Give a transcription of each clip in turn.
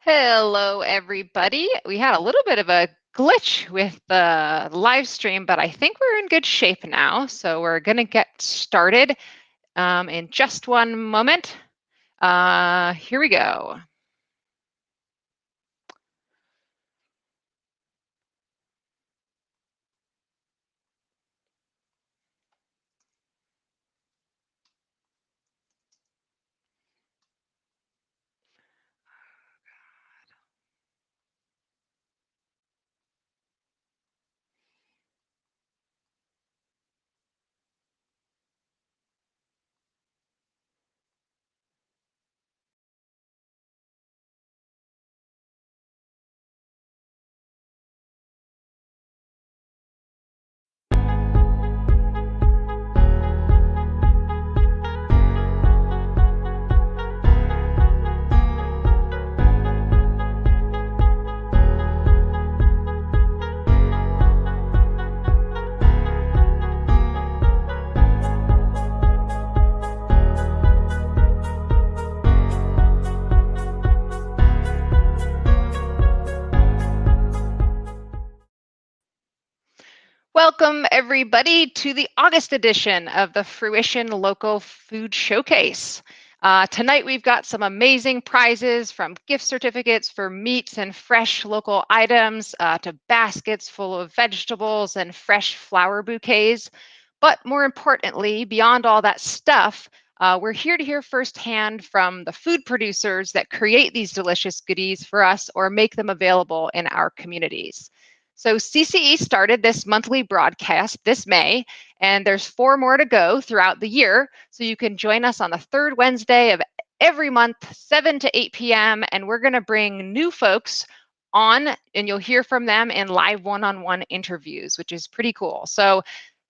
Hello, everybody. We had a little bit of a glitch with the live stream, but I think we're in good shape now. So we're going to get started in just one moment. Here we go. Welcome, everybody, to the August edition of the Fruition Local Food Showcase. Tonight, we've got some amazing prizes, from gift certificates for meats and fresh local items to baskets full of vegetables and fresh flower bouquets. But more importantly, beyond all that stuff, we're here to hear firsthand from the food producers that create these delicious goodies for us or make them available in our communities. So CCE started this monthly broadcast this May, and there's 4 more to go throughout the year. So you can join us on the third Wednesday of every month, 7 to 8 p.m. And we're going to bring new folks on, and you'll hear from them in live one-on-one interviews, which is pretty cool. So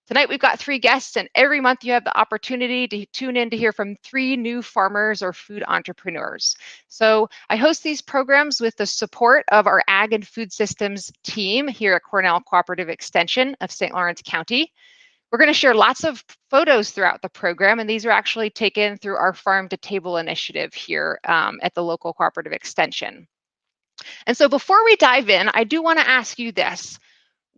tonight we've got 3 guests, and every month you have the opportunity to tune in to hear from 3 new farmers or food entrepreneurs. So I host these programs with the support of our Ag and Food Systems team here at Cornell Cooperative Extension of St. Lawrence County. We're going to share lots of photos throughout the program, and these are actually taken through our Farm to Table initiative here at the local cooperative extension. And so before we dive in, I do want to ask you this.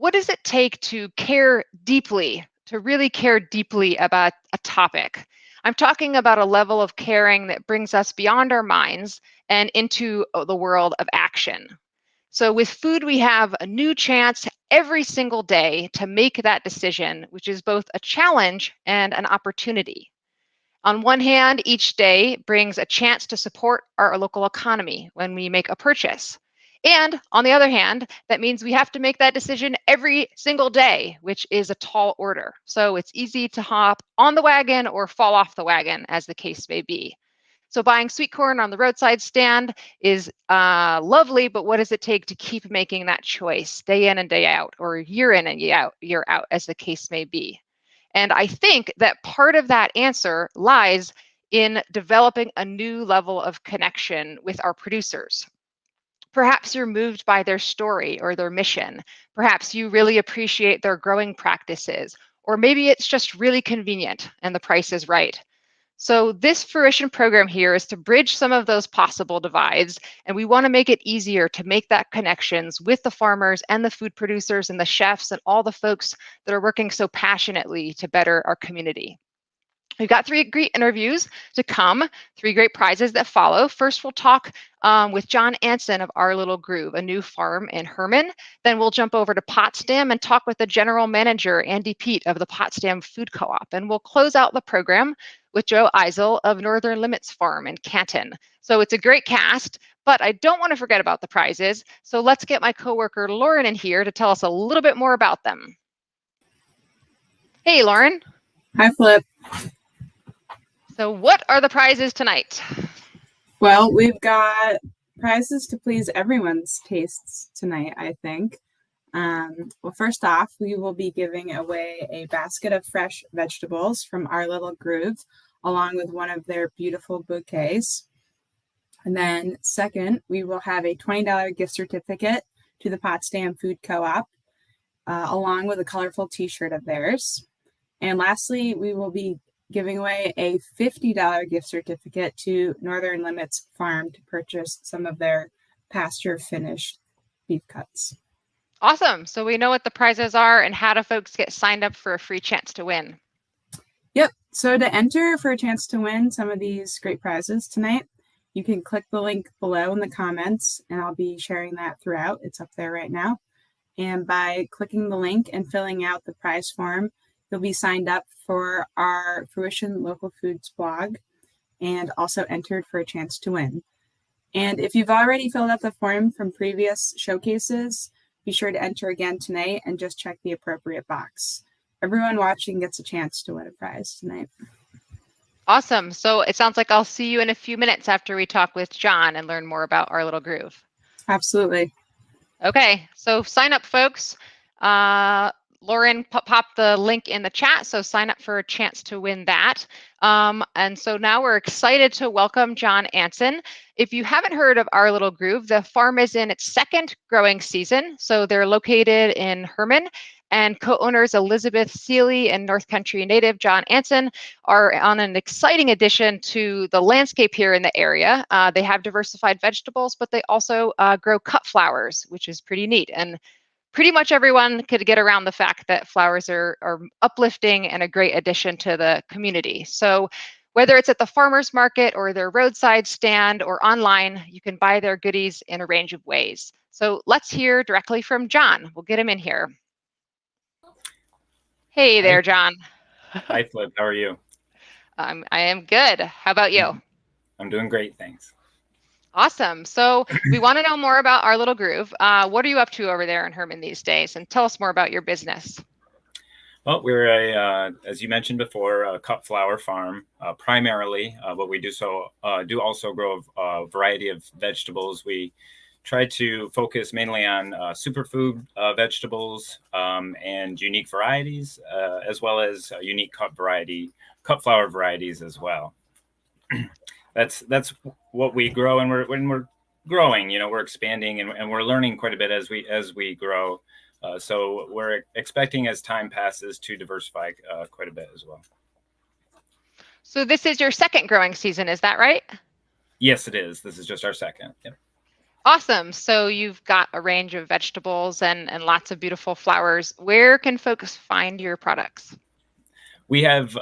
What does it take to care deeply, to really care deeply about a topic? I'm talking about a level of caring that brings us beyond our minds and into the world of action. So with food, we have a new chance every single day to make that decision, which is both a challenge and an opportunity. On one hand, each day brings a chance to support our local economy when we make a purchase. And on the other hand, that means we have to make that decision every single day, which is a tall order. So it's easy to hop on the wagon or fall off the wagon, as the case may be. So buying sweet corn on the roadside stand is lovely, but what does it take to keep making that choice day in and day out, or year in and year out, as the case may be? And I think that part of that answer lies in developing a new level of connection with our producers. Perhaps you're moved by their story or their mission. Perhaps you really appreciate their growing practices, or maybe it's just really convenient and the price is right. So this Fruition program here is to bridge some of those possible divides, and we want to make it easier to make that connections with the farmers and the food producers and the chefs and all the folks that are working so passionately to better our community. We've got 3 great interviews to come, 3 great prizes that follow. First, we'll talk with John Anson of Our Little Groove, a new farm in Herman. Then we'll jump over to Potsdam and talk with the general manager, Andy Pete, of the Potsdam Food Co-op. And we'll close out the program with Joe Eisel of Northern Limits Farm in Canton. So it's a great cast, but I don't want to forget about the prizes. So let's get my coworker Lauren in here to tell us a little bit more about them. Hey, Lauren. Hi, Flip. So what are the prizes tonight? Well, we've got prizes to please everyone's tastes tonight, I think. Well, first off, we will be giving away a basket of fresh vegetables from Our Little Groove, along with one of their beautiful bouquets. And then second, we will have a $20 gift certificate to the Potsdam Food Co-op, along with a colorful t-shirt of theirs. And lastly, we will be giving away a $50 gift certificate to Northern Limits Farm to purchase some of their pasture finished beef cuts. Awesome. So we know what the prizes are, and how do folks get signed up for a free chance to win? Yep. So to enter for a chance to win some of these great prizes tonight, you can click the link below in the comments, and I'll be sharing that throughout. It's up there right now. And by clicking the link and filling out the prize form, you'll be signed up for our Fruition Local Foods blog and also entered for a chance to win. And if you've already filled out the form from previous showcases, be sure to enter again tonight and just check the appropriate box. Everyone watching gets a chance to win a prize tonight. Awesome. So it sounds like I'll see you in a few minutes after we talk with John and learn more about our little groove. Absolutely. Okay, so sign up, folks. Lauren popped the link in the chat, so sign up for a chance to win that. And so now we're excited to welcome John Anson. If you haven't heard of Our Little Groove, the farm is in its second growing season. So they're located in Herman, and co-owners Elizabeth Seeley and North Country native John Anson are on an exciting addition to the landscape here in the area. They have diversified vegetables, but they also grow cut flowers, which is pretty neat. And pretty much everyone could get around the fact that flowers are uplifting and a great addition to the community. So whether it's at the farmer's market or their roadside stand or online, you can buy their goodies in a range of ways. So let's hear directly from John. We'll get him in here. Hey there, John. Hi, Flip. How are you? I am good. How about you? I'm doing great, thanks. Awesome. So we want to know more about Our Little Groove. What are you up to over there in Herman these days? And tell us more about your business. Well, we're as you mentioned before, a cut flower farm primarily, but we do also grow a variety of vegetables. We try to focus mainly on superfood vegetables and unique varieties, as well as unique cut flower varieties as well. That's what we grow, and when we're growing, we're expanding and we're learning quite a bit as we grow. So we're expecting as time passes to diversify quite a bit as well. So this is your second growing season, is that right? Yes, it is. This is just our second. Yep. Awesome. So you've got a range of vegetables and lots of beautiful flowers. Where can folks find your products? We have,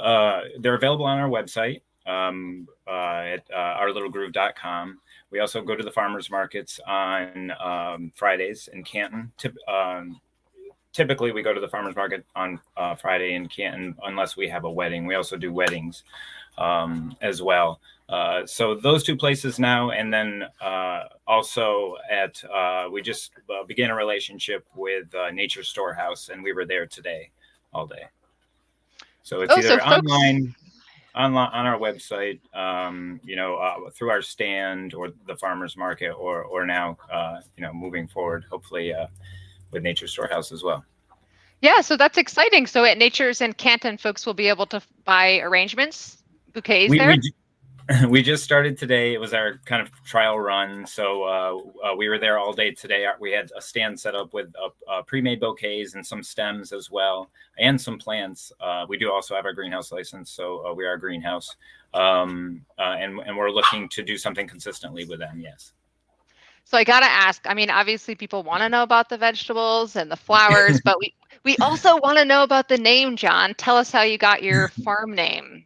they're available on our website at ourlittlegroove.com. We also go to the farmers markets on Fridays in Canton. Typically, we go to the farmers market on Friday in Canton unless we have a wedding. We also do weddings as well. So those two places now, and then also we just began a relationship with Nature Storehouse, and we were there today all day. So it's either online on our website, through our stand or the farmers market, or now, moving forward, hopefully with Nature Storehouse as well. Yeah, so that's exciting. So at Nature's in Canton, folks will be able to buy arrangements, bouquets there? We just started today. It was our kind of trial run. So we were there all day today. We had a stand set up with pre-made bouquets and some stems as well, and some plants. We do also have our greenhouse license, so we are a greenhouse. And we're looking to do something consistently with them, yes. So I got to ask, I mean, obviously people want to know about the vegetables and the flowers, but we also want to know about the name, John. Tell us how you got your farm name.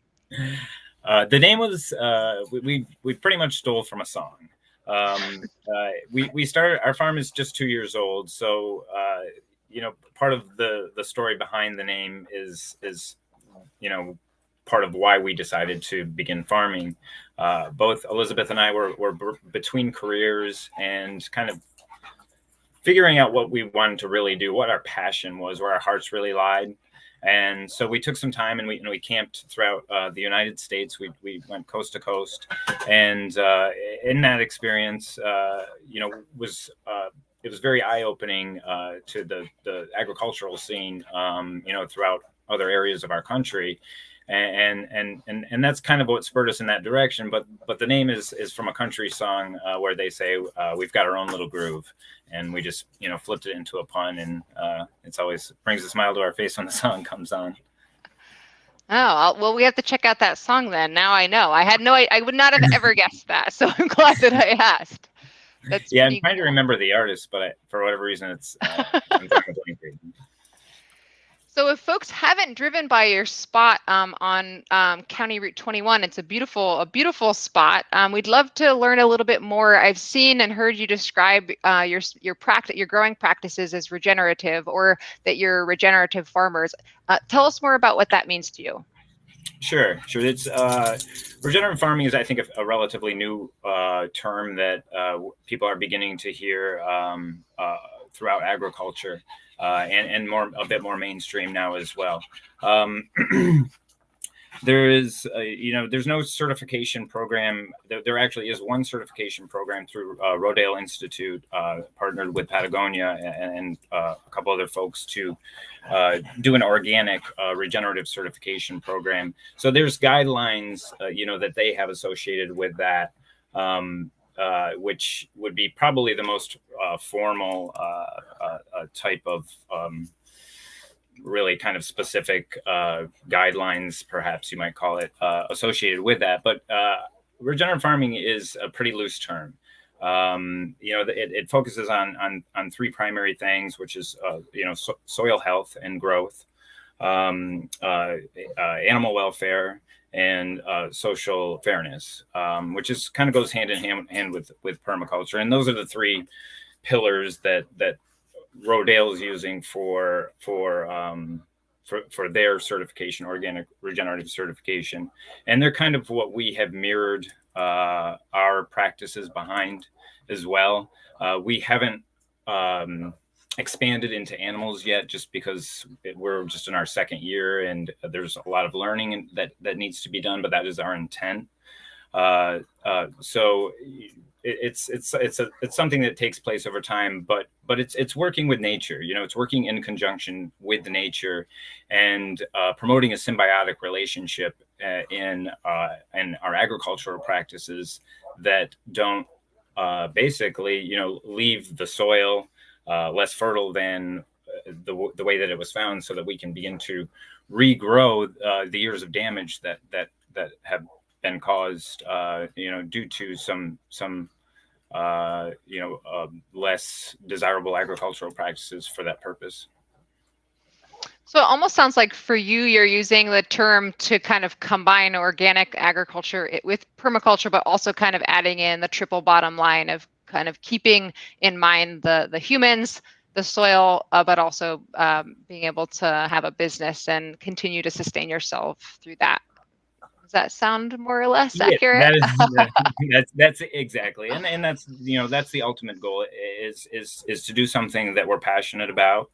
The name was, we pretty much stole from a song. We started, our farm is just 2 years old. So, part of the story behind the name is, part of why we decided to begin farming. Both Elizabeth and I were between careers and kind of figuring out what we wanted to really do, what our passion was, where our hearts really lied. And so we took some time and we camped throughout the United States. We went coast to coast, and in that experience, it was very eye-opening to the agricultural scene, throughout other areas of our country. And that's kind of what spurred us in that direction. But the name is from a country song where they say we've got our own little groove, and we just flipped it into a pun, and it's always brings a smile to our face when the song comes on. Oh, well, we have to check out that song then. Now I know. I would not have ever guessed that, so I'm glad that I asked. That's Yeah, I'm pretty trying to cool. remember the artist, but for whatever reason, it's I'm drawing a blank right now. So if folks haven't driven by your spot on County Route 21, it's a beautiful spot. We'd love to learn a little bit more. I've seen and heard you describe your growing practices as regenerative, or that you're regenerative farmers. Tell us more about what that means to you. Sure. It's regenerative farming is, I think, a relatively new term that people are beginning to hear throughout agriculture, and a bit more mainstream now as well. There's no certification program. There actually is one certification program through Rodale Institute, partnered with Patagonia and a couple other folks to do an organic regenerative certification program. So there's guidelines, that they have associated with that, which would be probably the most formal type of really kind of specific guidelines, perhaps you might call it, associated with that. But regenerative farming is a pretty loose term. It focuses on three primary things, which is soil health and growth, animal welfare, and social fairness, which is kind of goes hand in hand with permaculture. And those are the three pillars that Rodale is using for their certification, organic regenerative certification, and they're kind of what we have mirrored our practices behind as well. We haven't expanded into animals yet, just because we're just in our second year, and there's a lot of learning that needs to be done, but that is our intent. So it's something that takes place over time, but it's working with nature. It's working in conjunction with nature, and promoting a symbiotic relationship in our agricultural practices that don't basically leave the soil less fertile than the way that it was found, so that we can begin to regrow the years of damage that have been caused, due to some less desirable agricultural practices for that purpose. So it almost sounds like for you, you're using the term to kind of combine organic agriculture with permaculture, but also kind of adding in the triple bottom line of kind of keeping in mind the humans, the soil, but also being able to have a business and continue to sustain yourself through that. Does that sound more or less accurate? That's exactly, and that's that's the ultimate goal, is to do something that we're passionate about,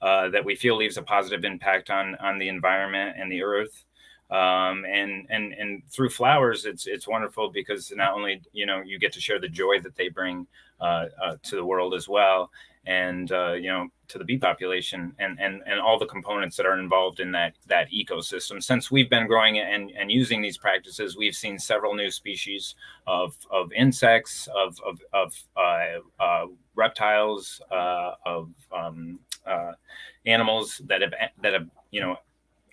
that we feel leaves a positive impact on the environment and the earth, and through flowers, it's wonderful, because not only you get to share the joy that they bring to the world as well, and to the bee population, and all the components that are involved in that ecosystem. Since we've been growing and using these practices, we've seen several new species of insects, of reptiles, of animals that have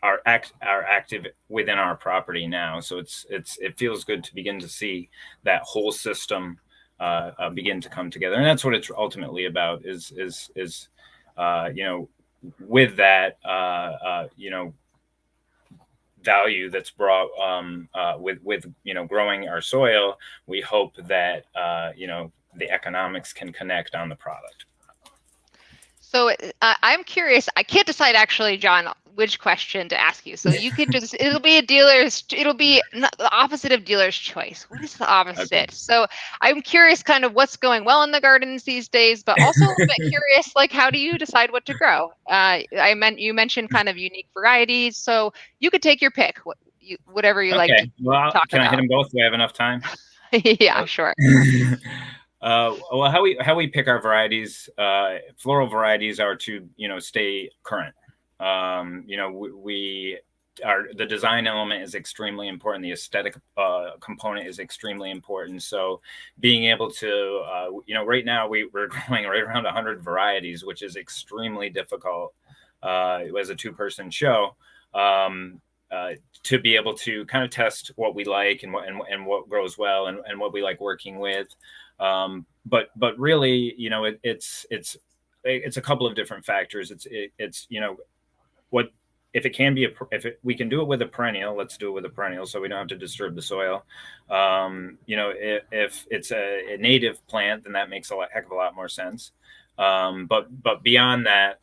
are active within our property now. So it feels good to begin to see that whole system begin to come together, and that's what it's ultimately about. Is with that value that's brought with growing our soil, we hope that the economics can connect on the product. So I'm curious. I can't decide actually, John, which question to ask you. So you could just, it'll be the opposite of dealer's choice. What is the opposite? Okay. So I'm curious kind of what's going well in the gardens these days, but also a little bit curious, like, how do you decide what to grow? You mentioned kind of unique varieties, so you could take your pick, whatever you like to talk about. Can I hit them both? Do I have enough time? Yeah, sure. Well, how we pick our varieties, floral varieties, are to stay current. The design element is extremely important. The aesthetic component is extremely important. So being able to, right now we're growing right around 100 varieties, which is extremely difficult as a two-person show. to be able to kind of test what we like and what grows well and what we like working with. But really, you know, it's a couple of different factors. It's you know, what if it can be we can do it with a perennial, let's do it with a perennial so we don't have to disturb the soil. You know, if it's a native plant, then that makes heck of a lot more sense. But beyond that,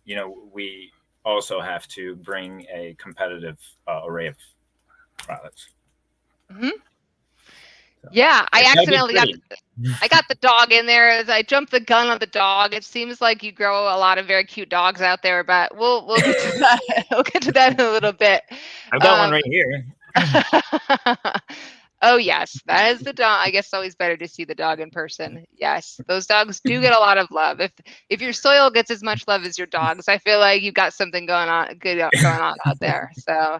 you know, we also have to bring a competitive array of products. Mm-hmm. Yeah, I accidentally got the dog in there as I jumped the gun on the dog. It seems like you grow a lot of very cute dogs out there, but we'll get to that. We'll get to that in a little bit. I've got one right here. Oh yes, that is the dog. I guess it's always better to see the dog in person. Yes, those dogs do get a lot of love. If your soil gets as much love as your dogs, I feel like you've got something going on out there. So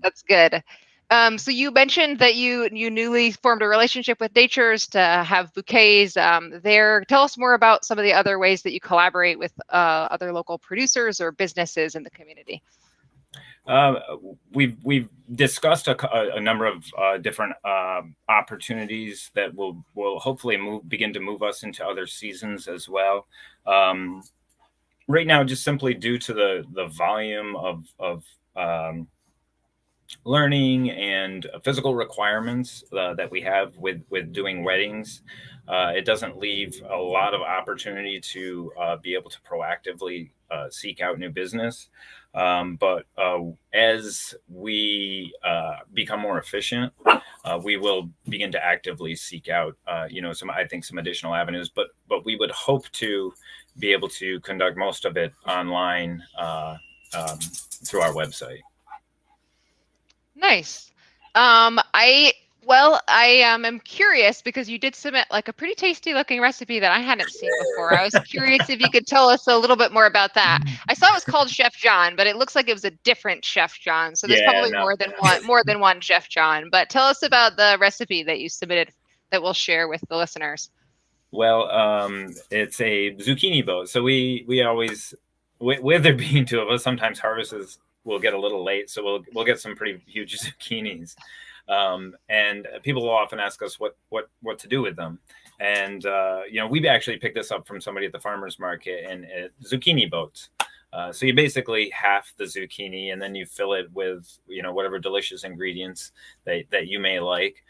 that's good. So you mentioned that you newly formed a relationship with Nature's to have bouquets there. Tell us more about some of the other ways that you collaborate with other local producers or businesses in the community. We've discussed a number of different opportunities that will hopefully begin to move us into other seasons as well. Right now, just simply due to the volume of learning and physical requirements that we have with doing weddings, it doesn't leave a lot of opportunity to be able to proactively seek out new business. But as we become more efficient, we will begin to actively seek out, you know, some additional avenues. But we would hope to be able to conduct most of it online through our website. Nice. I am curious because you did submit like a pretty tasty looking recipe that I hadn't seen before. I was curious if you could tell us a little bit more about that. I saw it was called Chef John, but it looks like it was a different Chef John. So there's probably more than one Chef John. But tell us about the recipe that you submitted that we'll share with the listeners. Well, it's a zucchini boat. So we always, with there being two of us, sometimes harvests will get a little late, so we'll get some pretty huge zucchinis, and people will often ask us what to do with them. And you know, we actually picked this up from somebody at the farmers market, and Zucchini Boats. So you basically half the zucchini, and then you fill it with, you know, whatever delicious ingredients that you may like.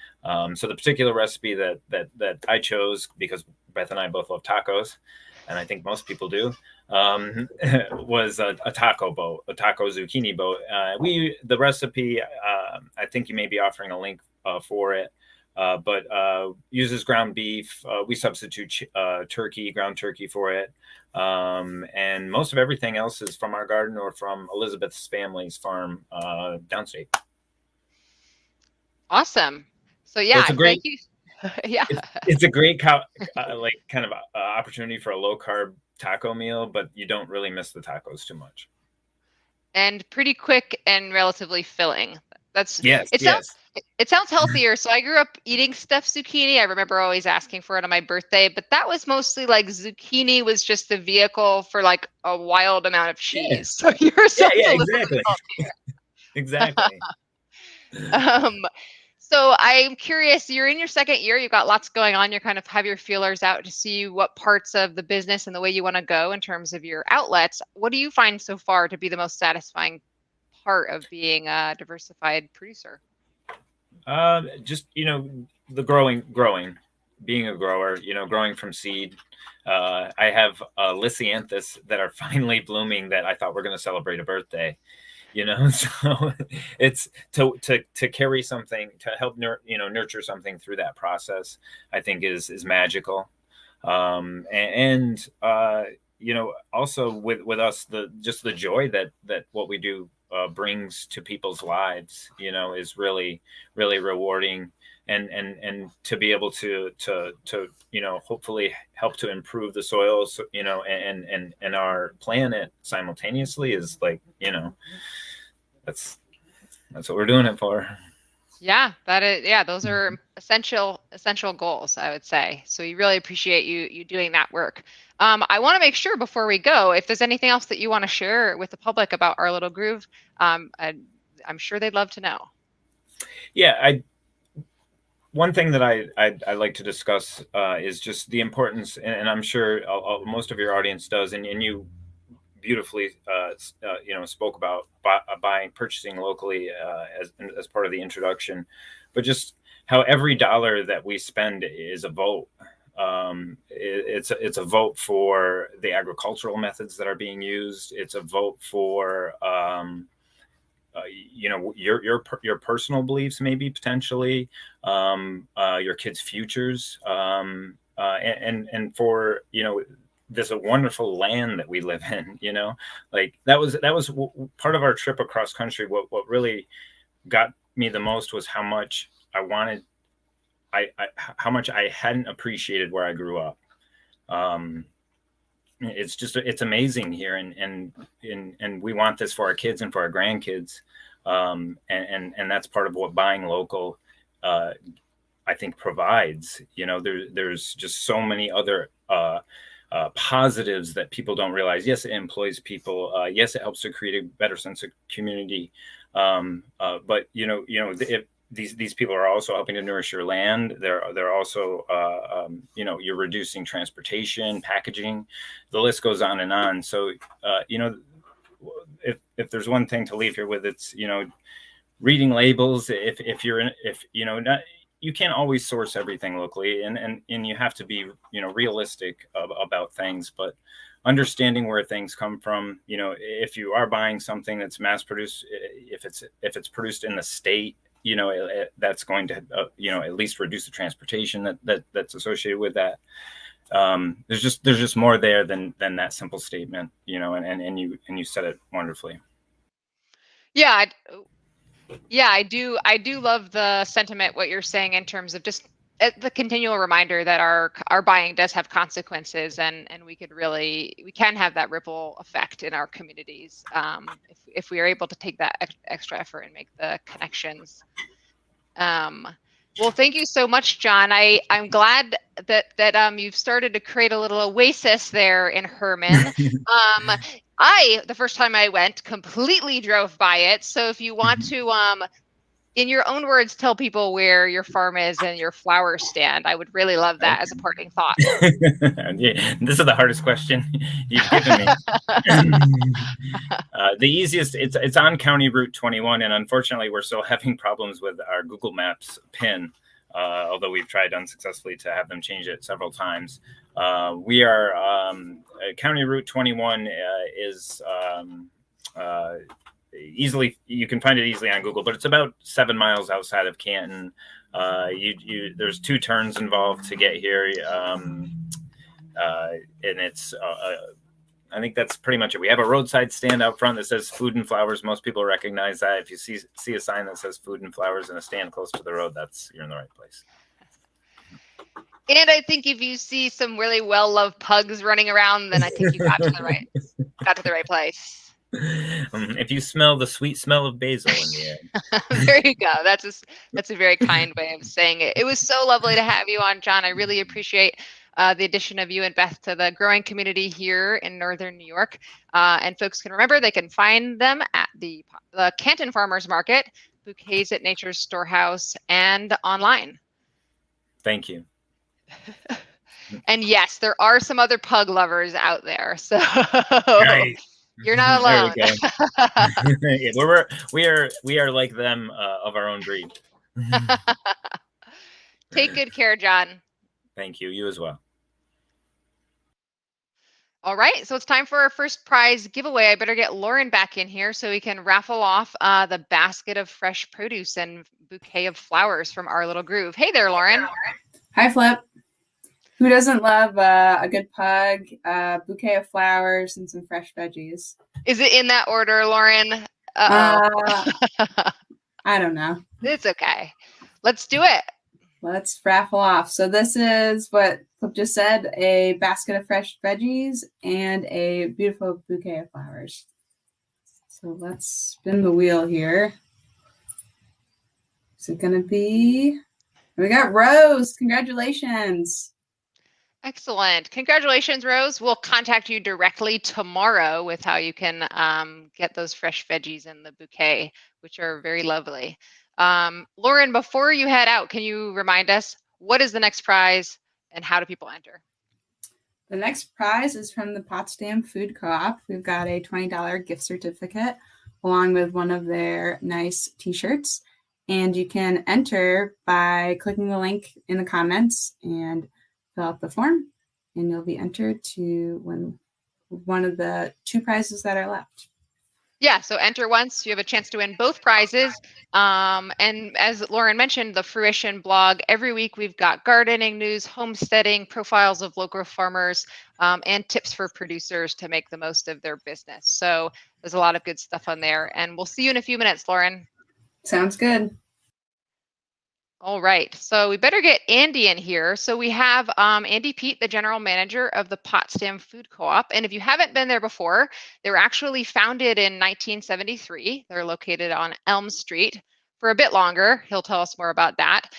So the particular recipe that I chose, because Beth and I both love tacos, and I think most people do, was a taco boat, a taco zucchini boat. The recipe, I think you may be offering a link for it, but uses ground beef. We substitute ground turkey for it. And most of everything else is from our garden or from Elizabeth's family's farm downstate. Awesome. So yeah, thank you. Yeah, it's a great kind of opportunity for a low carb taco meal, but you don't really miss the tacos too much. And pretty quick and relatively filling. It sounds healthier. So I grew up eating stuffed zucchini. I remember always asking for it on my birthday, but that was mostly like zucchini was just the vehicle for like a wild amount of cheese. Yeah. So yours sounds a little bit healthier. Exactly. So I'm curious, you're in your second year, you've got lots going on, you kind of have your feelers out to see what parts of the business and the way you want to go in terms of your outlets. What do you find so far to be the most satisfying part of being a diversified producer? Just, you know, the growing, being a grower, you know, growing from seed. I have Lysianthus that are finally blooming that I thought were going to celebrate a birthday. You know, so it's to carry something, to help nurture something through that process, I think is magical. And you know, also with us, the joy that what we do brings to people's lives, you know, is really rewarding. And to be able to you know, hopefully help to improve the soils, you know, and our planet simultaneously is like, you know, that's what we're doing it for. Yeah, those are essential goals, I would say. So we really appreciate you doing that work. I want to make sure before we go, if there's anything else that you want to share with the public about our little groove, I'm sure they'd love to know. Yeah, one thing that I like to discuss is just the importance, and I'm sure most of your audience does, and you beautifully spoke about purchasing locally as part of the introduction, but just how every dollar that we spend is a vote. It's a vote for the agricultural methods that are being used. It's a vote for your personal beliefs, maybe potentially your kids' futures, and for this a wonderful land that we live in. Like that was part of our trip across country. What really got me the most was how much I wanted, how much I hadn't appreciated where I grew up. It's amazing here, and we want this for our kids and for our grandkids, and that's part of what buying local I think provides. There's just so many other positives that people don't realize. Yes, it employs people. Yes, it helps to create a better sense of community. But if these people are also helping to nourish your land. They're also you're reducing transportation, packaging. The list goes on and on. So if there's one thing to leave here with, it's reading labels. If you can't always source everything locally, and you have to be realistic about things, but understanding where things come from. If you are buying something that's mass produced, if it's produced in the state, that's going to at least reduce the transportation that's associated with that. There's just more there than that simple statement, and you said it wonderfully. Yeah, I do love the sentiment, what you're saying in terms of just the continual reminder that our buying does have consequences, and we can have that ripple effect in our communities if we are able to take that extra effort and make the connections. Well, thank you so much, John. I'm glad that you've started to create a little oasis there in Herman. The first time I went, completely drove by it. So if you want to, in your own words, tell people where your farm is and your flowers stand, I would really love that as a parting thought. Yeah, this is the hardest question you've given me. The easiest, it's on County Route 21, and unfortunately, we're still having problems with our Google Maps pin, although we've tried unsuccessfully to have them change it several times. We are County Route 21 is easily, you can find it easily on Google, but it's about 7 miles outside of Canton. There's 2 turns involved to get here, and it's I think that's pretty much it. We have a roadside stand out front that says Food and Flowers. Most people recognize that. If you see a sign that says Food and Flowers and a stand close to the road, you're in the right place. And I think if you see some really well-loved pugs running around, then I think you got to the right place. If you smell the sweet smell of basil in the air. There you go. That's a very kind way of saying it. It was so lovely to have you on, John. I really appreciate the addition of you and Beth to the growing community here in Northern New York. And folks can remember they can find them at the Canton Farmers Market, Bouquets at Nature's Storehouse, and online. Thank you. And yes, there are some other pug lovers out there. So right. You're not alone. Yeah, we are like them of our own breed. Take good care, John. Thank you. You as well. All right, so it's time for our first prize giveaway. I better get Lauren back in here so we can raffle off the basket of fresh produce and bouquet of flowers from our little groove. Hey there, Lauren. Hi, Flip. Who doesn't love a good pug, bouquet of flowers, and some fresh veggies? Is it in that order, Lauren? I don't know. It's okay. Let's do it. Let's raffle off. So this is what Flip just said, a basket of fresh veggies and a beautiful bouquet of flowers. So let's spin the wheel here. Is it going to be? We got Rose. Congratulations. Excellent. Congratulations, Rose. We'll contact you directly tomorrow with how you can get those fresh veggies in the bouquet, which are very lovely. Lauren, before you head out, can you remind us what is the next prize and how do people enter? The next prize is from the Potsdam Food Co-op. We've got a $20 gift certificate along with one of their nice t-shirts. And you can enter by clicking the link in the comments and fill out the form, and you'll be entered to win one of the 2 prizes that are left. Yeah, so enter once, you have a chance to win both prizes. And as Lauren mentioned, the Fruition blog, every week we've got gardening news, homesteading, profiles of local farmers, and tips for producers to make the most of their business. So there's a lot of good stuff on there. And we'll see you in a few minutes, Lauren. Sounds good. All right, so we better get Andy in here. So we have Andy Pete, the general manager of the Potsdam Food Co-op. And if you haven't been there before, they were actually founded in 1973. They're located on Elm Street for a bit longer. He'll tell us more about that.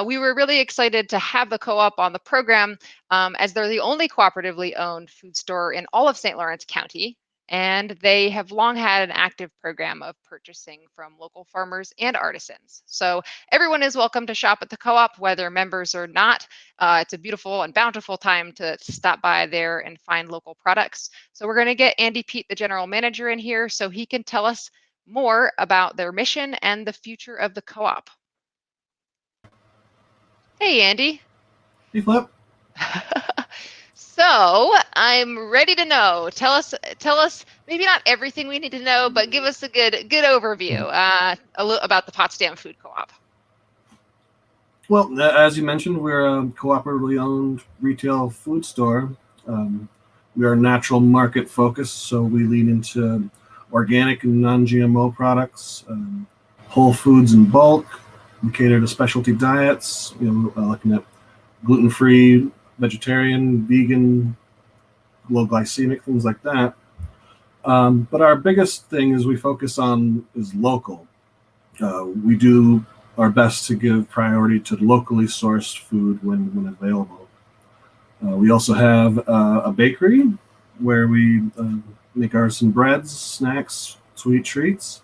We were really excited to have the co-op on the program as they're the only cooperatively owned food store in all of St. Lawrence County. And they have long had an active program of purchasing from local farmers and artisans. So everyone is welcome to shop at the co-op, whether members or not. It's a beautiful and bountiful time to stop by there and find local products. So we're going to get Andy Pete, the general manager, in here so he can tell us more about their mission and the future of the co-op. Hey, Andy. Hey, Flip. So I'm ready to know. Tell us maybe not everything we need to know, but give us a good overview about the Potsdam Food Co-op. Well, as you mentioned, we're a cooperatively owned retail food store. We are natural market focused, so we lean into organic and non-GMO products, whole foods in bulk. We cater to specialty diets, looking at gluten-free, vegetarian, vegan, low glycemic, things like that. But our biggest thing is we focus on is local. We do our best to give priority to locally sourced food when available. We also have a bakery where we make some breads, snacks, sweet treats.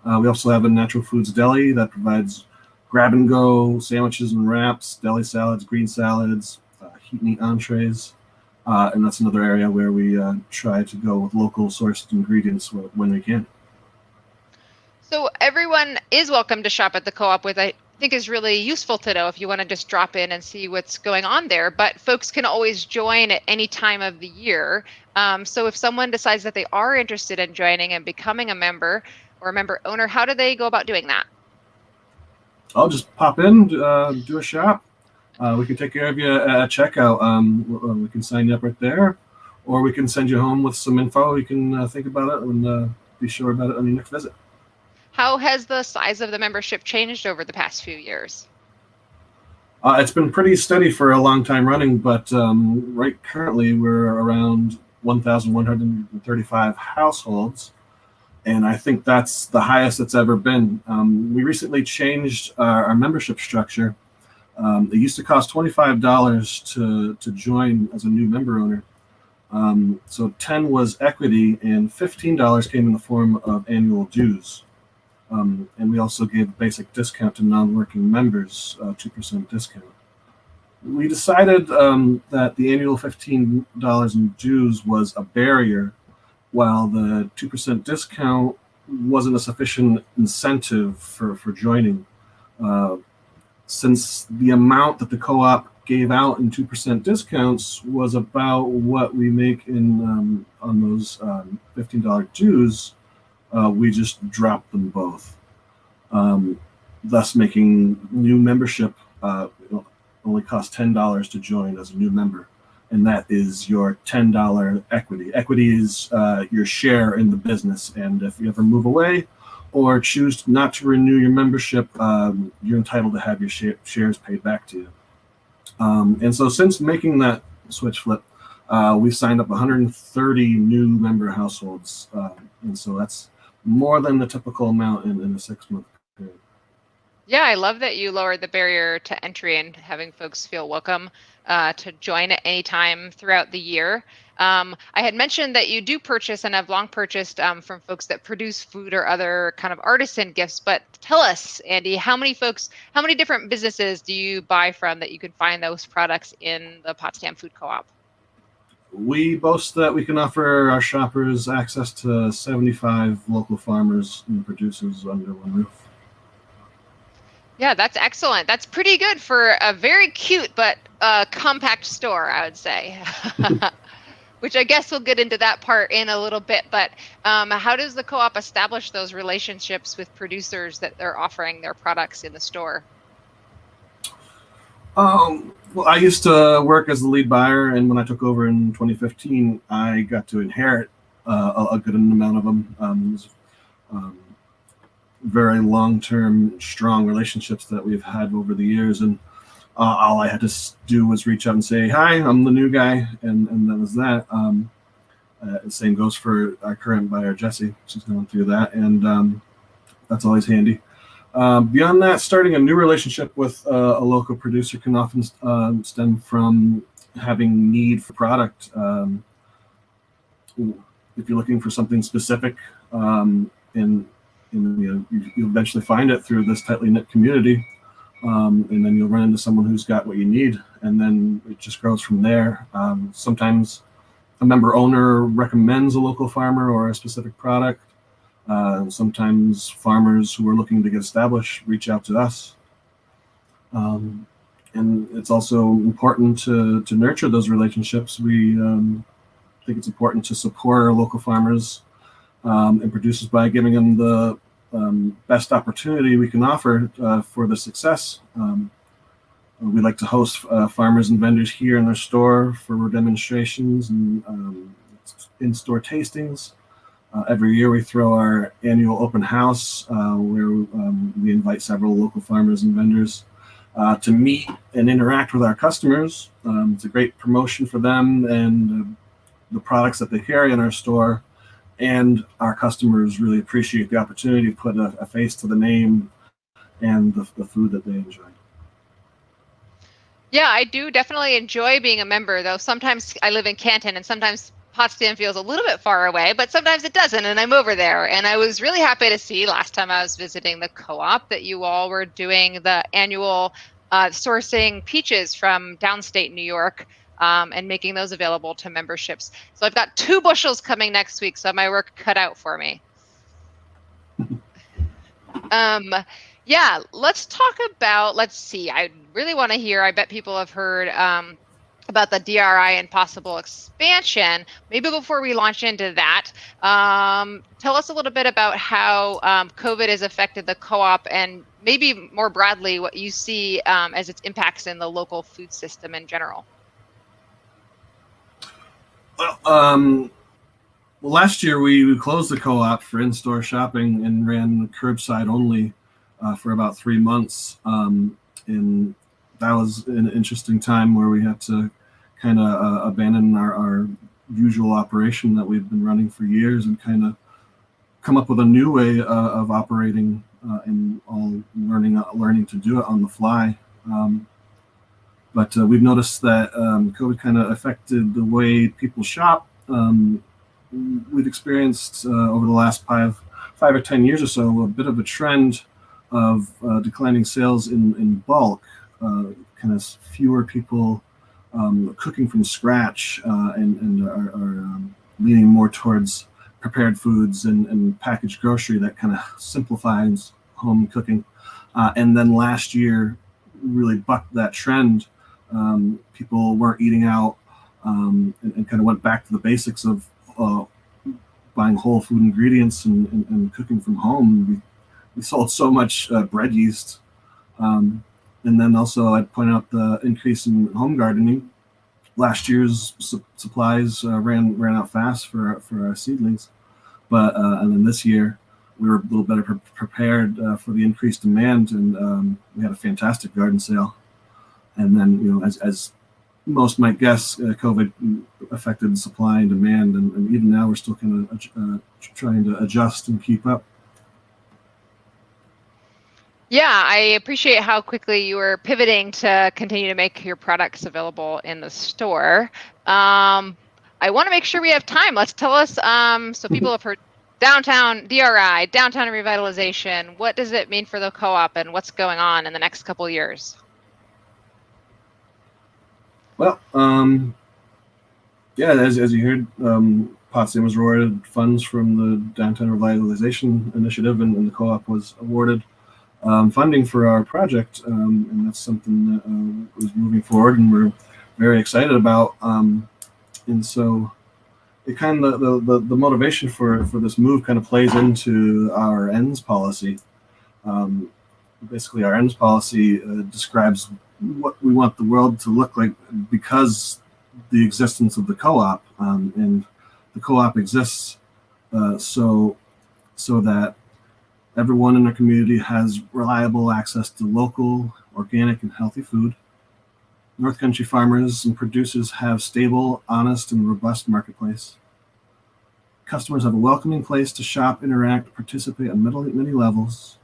We also have a natural foods deli that provides grab-and-go sandwiches and wraps, deli salads, green salads, heat and eat entrees, and that's another area where we try to go with local sourced ingredients when we can. So everyone is welcome to shop at the co-op, which I think is really useful to know if you want to just drop in and see what's going on there. But folks can always join at any time of the year. So if someone decides that they are interested in joining and becoming a member or a member owner, how do they go about doing that? I'll just pop in, do a shop. We can take care of you at checkout. We can sign you up right there, or we can send you home with some info. You can think about it and be sure about it on your next visit. How has the size of the membership changed over the past few years? It's been pretty steady for a long time running, but right currently we're around 1,135 households. And I think that's the highest it's ever been. We recently changed our membership structure. It used to cost $25 to join as a new member owner. So $10 was equity and $15 came in the form of annual dues. And we also gave a basic discount to non-working members, 2% discount. We decided that the annual $15 in dues was a barrier, while the 2% discount wasn't a sufficient incentive for joining. Since the amount that the co-op gave out in 2% discounts was about what we make in on those $15 dues, we just dropped them both, thus making new membership only cost $10 to join as a new member, and that is your $10 equity. Equity is your share in the business, and if you ever move away or choose not to renew your membership, you're entitled to have your shares paid back to you. And so since making that switch flip, we've signed up 130 new member households, and so that's more than the typical amount in a 6-month period. Yeah, I love that you lowered the barrier to entry and having folks feel welcome to join at any time throughout the year. I had mentioned that you do purchase and have long purchased from folks that produce food or other kind of artisan gifts, but tell us, Andy, how many different businesses do you buy from that you can find those products in the Potsdam Food Co-op? We boast that we can offer our shoppers access to 75 local farmers and producers under one roof. Yeah, that's excellent. That's pretty good for a very cute but compact store, I would say. Which I guess we'll get into that part in a little bit. But how does the co-op establish those relationships with producers that they're offering their products in the store? Well, I used to work as the lead buyer, and when I took over in 2015, I got to inherit a good amount of them. Very long-term, strong relationships that we've had over the years, and all I had to do was reach out and say, "Hi, I'm the new guy," and that was that. The same goes for our current buyer, Jesse. She's going through that, and that's always handy. Beyond that, starting a new relationship with a local producer can often stem from having need for product. If you're looking for something specific, you'll eventually find it through this tightly knit community, and then you'll run into someone who's got what you need, and then it just grows from there. Sometimes a member owner recommends a local farmer or a specific product. Sometimes farmers who are looking to get established reach out to us. And it's also important to nurture those relationships. We think it's important to support our local farmers and producers by giving them the best opportunity we can offer for the success. We like to host farmers and vendors here in their store for demonstrations and in-store tastings. Every year we throw our annual open house where we invite several local farmers and vendors to meet and interact with our customers. It's a great promotion for them and the products that they carry in our store. And our customers really appreciate the opportunity to put a face to the name and the food that they enjoy. Yeah, I do definitely enjoy being a member, though sometimes I live in Canton and sometimes Potsdam feels a little bit far away, but sometimes it doesn't, and I'm over there. And I was really happy to see last time I was visiting the co-op that you all were doing the annual sourcing peaches from downstate New York and making those available to memberships. So I've got 2 bushels coming next week, so my work cut out for me. Yeah, let's talk about, let's see, I really want to hear, I bet people have heard about the DRI and possible expansion. Maybe before we launch into that, tell us a little bit about how COVID has affected the co-op and maybe more broadly what you see as its impacts in the local food system in general. Well, last year we closed the co-op for in-store shopping and ran curbside only for about 3 months. And that was an interesting time where we had to kind of abandon our usual operation that we've been running for years and kind of come up with a new way of operating and all learning to do it on the fly. But we've noticed that COVID kind of affected the way people shop. We've experienced over the last five or 10 years or so a bit of a trend of declining sales in bulk, kind of fewer people cooking from scratch and are leaning more towards prepared foods and packaged grocery that kind of simplifies home cooking. And then last year really bucked that trend. People weren't eating out and kind of went back to the basics of buying whole food ingredients and cooking from home. We sold so much bread yeast. And then also I'd point out the increase in home gardening. Last year's supplies ran out fast for our seedlings. But and then this year we were a little better prepared for the increased demand, and we had a fantastic garden sale. And then, as most might guess, COVID affected supply and demand, and even now we're still kind of trying to adjust and keep up. Yeah, I appreciate how quickly you were pivoting to continue to make your products available in the store. I want to make sure we have time. Let's tell us, so people have heard downtown DRI, downtown revitalization. What does it mean for the co-op and what's going on in the next couple of years? Well, yeah, as you heard, Potsdam was awarded funds from the Downtown Revitalization Initiative, and the co-op was awarded funding for our project, and that's something that is moving forward, and we're very excited about. And so, it kind of the motivation for this move kind of plays into our ends policy. Basically, our ends policy describes what we want the world to look like because the existence of the co-op, and the co-op exists so that everyone in our community has reliable access to local, organic, and healthy food. North Country farmers and producers have stable, honest, and robust marketplace. Customers have a welcoming place to shop, interact, participate on many levels.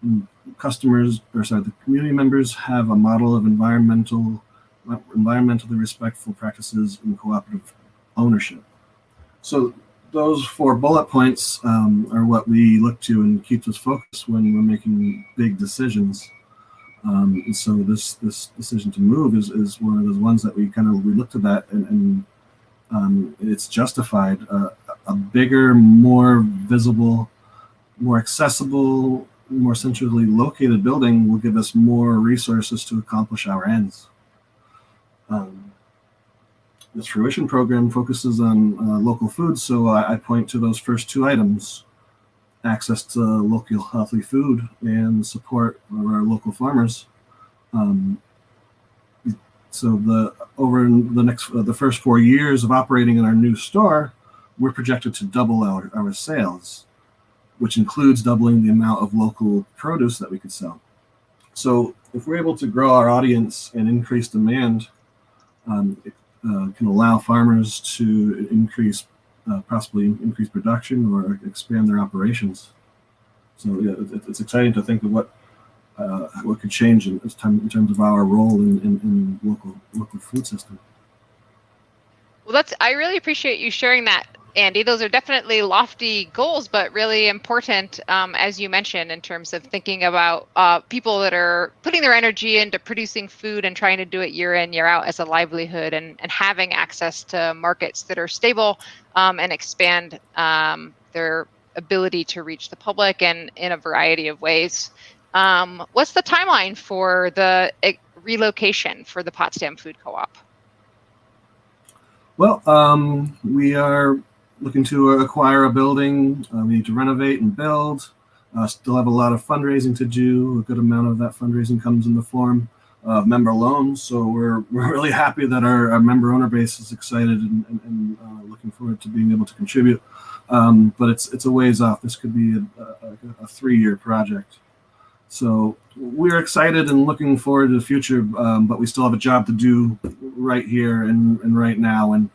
And the community members have a model of environmentally respectful practices and cooperative ownership. So those 4 bullet points are what we look to and keeps us focused when we're making big decisions. And so this decision to move is one of those ones that we looked at that, and it's justified. A bigger, more visible, more accessible, more centrally located building will give us more resources to accomplish our ends. This Fruition program focuses on local food, so I point to those first 2 items: access to local healthy food and support of our local farmers. So over the first 4 years of operating in our new store, we're projected to double our sales, which includes doubling the amount of local produce that we could sell. So if we're able to grow our audience and increase demand, it can allow farmers to possibly increase production or expand their operations. So yeah, it's exciting to think of what could change in terms of our role in local food system. Well, I really appreciate you sharing that, Andy. Those are definitely lofty goals, but really important, as you mentioned, in terms of thinking about people that are putting their energy into producing food and trying to do it year in, year out as a livelihood, and having access to markets that are stable and expand their ability to reach the public and in a variety of ways. What's the timeline for the relocation for the Potsdam Food Co-op? Well, we are looking to acquire a building. We need to renovate and build. Still have a lot of fundraising to do. A good amount of that fundraising comes in the form of member loans. So we're really happy that our member owner base is excited and looking forward to being able to contribute. But it's a ways off. This could be a 3-year project. So we're excited and looking forward to the future, but we still have a job to do right here and right now. And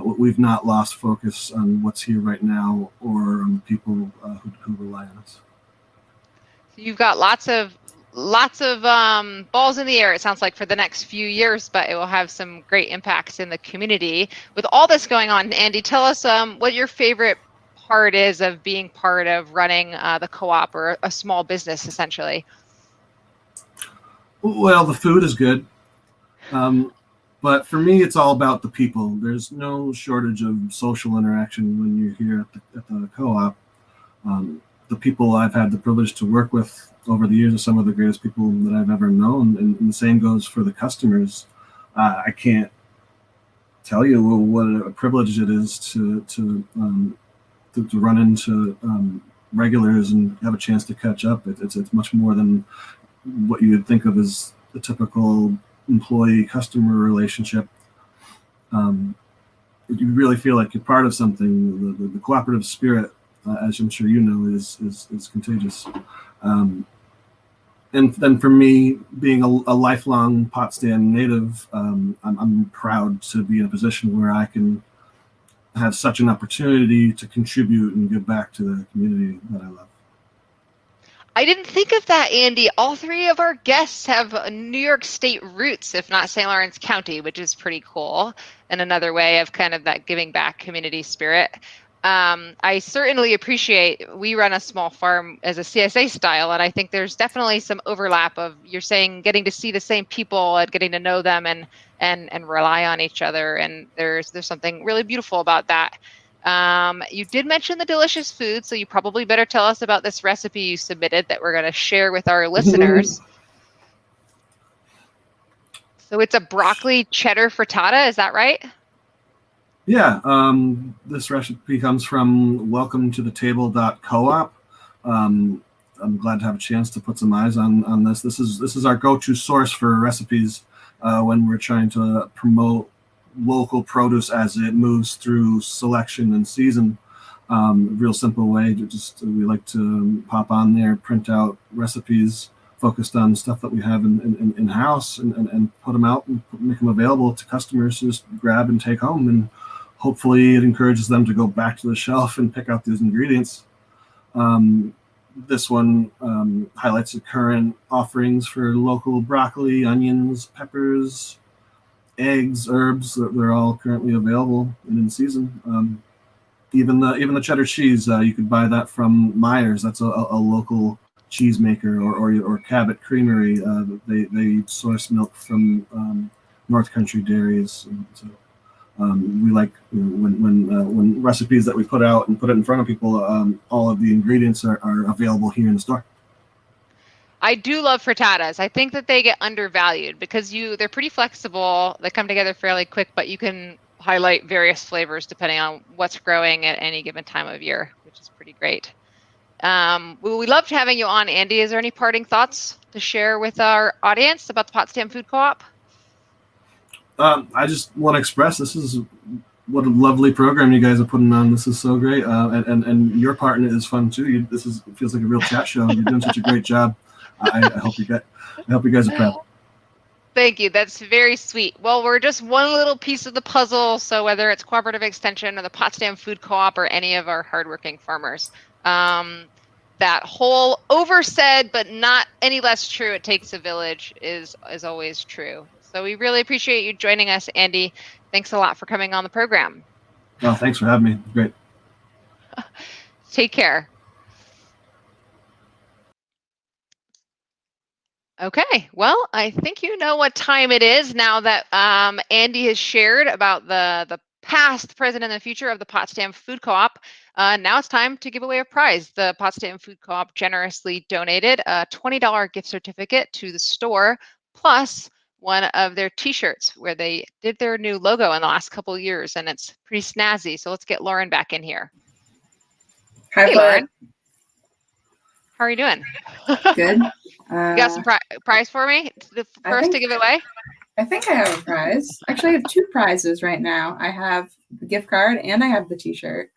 we've not lost focus on what's here right now or on people who rely on us. So you've got lots of balls in the air, it sounds like, for the next few years, but it will have some great impacts in the community. With all this going on, Andy, tell us what your favorite part is of being part of running the co-op or a small business, essentially. Well, the food is good. But for me, it's all about the people. There's no shortage of social interaction when you're here at the co-op. The people I've had the privilege to work with over the years are some of the greatest people that I've ever known, and the same goes for the customers. I can't tell you what a privilege it is to run into regulars and have a chance to catch up. It's much more than what you would think of as a typical employee-customer relationship. You really feel like you're part of something. The cooperative spirit, as I'm sure you know, is contagious. And then for me, being a lifelong Potsdam native, I'm proud to be in a position where I can have such an opportunity to contribute and give back to the community that I love. I didn't think of that, Andy. All three of our guests have New York State roots, if not St. Lawrence County, which is pretty cool. And another way of kind of that giving back community spirit. I certainly appreciate, we run a small farm as a CSA style, and I think there's definitely some overlap of, you're saying, getting to see the same people and getting to know them and rely on each other. And there's something really beautiful about that. You did mention the delicious food, so you probably better tell us about this recipe you submitted that we're going to share with our listeners. So it's a broccoli cheddar frittata, is that right? Yeah, this recipe comes from welcometothetable.coop. I'm glad to have a chance to put some eyes on this. This is our go-to source for recipes when we're trying to promote local produce as it moves through selection and season. Real simple way to we like to pop on there, print out recipes focused on stuff that we have in house and put them out and make them available to customers to just grab and take home. And hopefully it encourages them to go back to the shelf and pick out these ingredients. This one highlights the current offerings for local broccoli, onions, peppers, eggs, herbs. They're all currently available and in season. Even the cheddar cheese, you could buy that from Myers. That's a local cheese maker, or Cabot Creamery. They source milk from North Country dairies. And so we like, when recipes that we put out and put it in front of people, all of the ingredients are available here in the store. I do love frittatas. I think that they get undervalued because they're pretty flexible. They come together fairly quick, but you can highlight various flavors depending on what's growing at any given time of year, which is pretty great. We loved having you on, Andy. Is there any parting thoughts to share with our audience about the Potsdam Food Co-op? I just want to express, what a lovely program you guys are putting on. This is so great, and your partner is fun too. It feels like a real chat show. You're doing such a great job. I hope you guys are proud. Thank you. That's very sweet. Well, we're just one little piece of the puzzle. So whether it's Cooperative Extension or the Potsdam Food Co-op or any of our hardworking farmers, that whole oversaid but not any less true, it takes a village is always true. So we really appreciate you joining us, Andy. Thanks a lot for coming on the program. Well, thanks for having me. Great. Take care. Okay, well, I think you know what time it is now that Andy has shared about the past, present, and the future of the Potsdam Food Co-op. Now it's time to give away a prize. The Potsdam Food Co-op generously donated a $20 gift certificate to the store, plus one of their t-shirts where they did their new logo in the last couple of years, and it's pretty snazzy. So let's get Lauren back in here. Hi, hey, Lauren. How are you doing? Good. You got some prize for me? The first to give away? I think I have a prize. Actually, I have two prizes right now. I have the gift card and I have the t-shirt.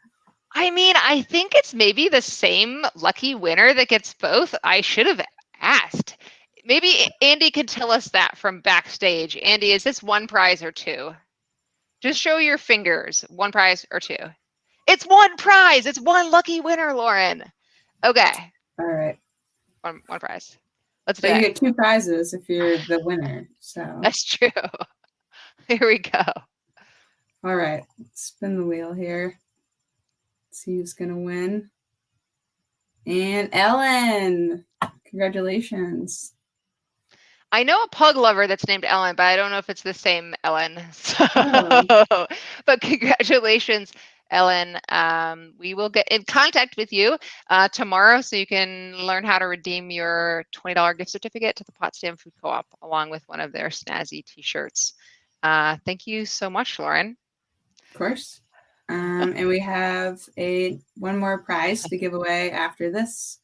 I mean, I think it's maybe the same lucky winner that gets both. I should have asked. Maybe Andy could tell us that from backstage. Andy, is this one prize or two? Just show your fingers. One prize or two? It's one prize. It's one lucky winner, Lauren. Okay. All right. One prize. Let's do it. You get two prizes if you're the winner. So that's true. Here we go. All right. Spin the wheel here. Let's see who's going to win. And Ellen. Congratulations. I know a pug lover that's named Ellen, but I don't know if it's the same Ellen. So, but congratulations, Ellen. We will get in contact with you tomorrow so you can learn how to redeem your $20 gift certificate to the Potsdam Food Co-op along with one of their snazzy t-shirts. Thank you so much, Lauren. Of course. And we have one more prize to give away after this.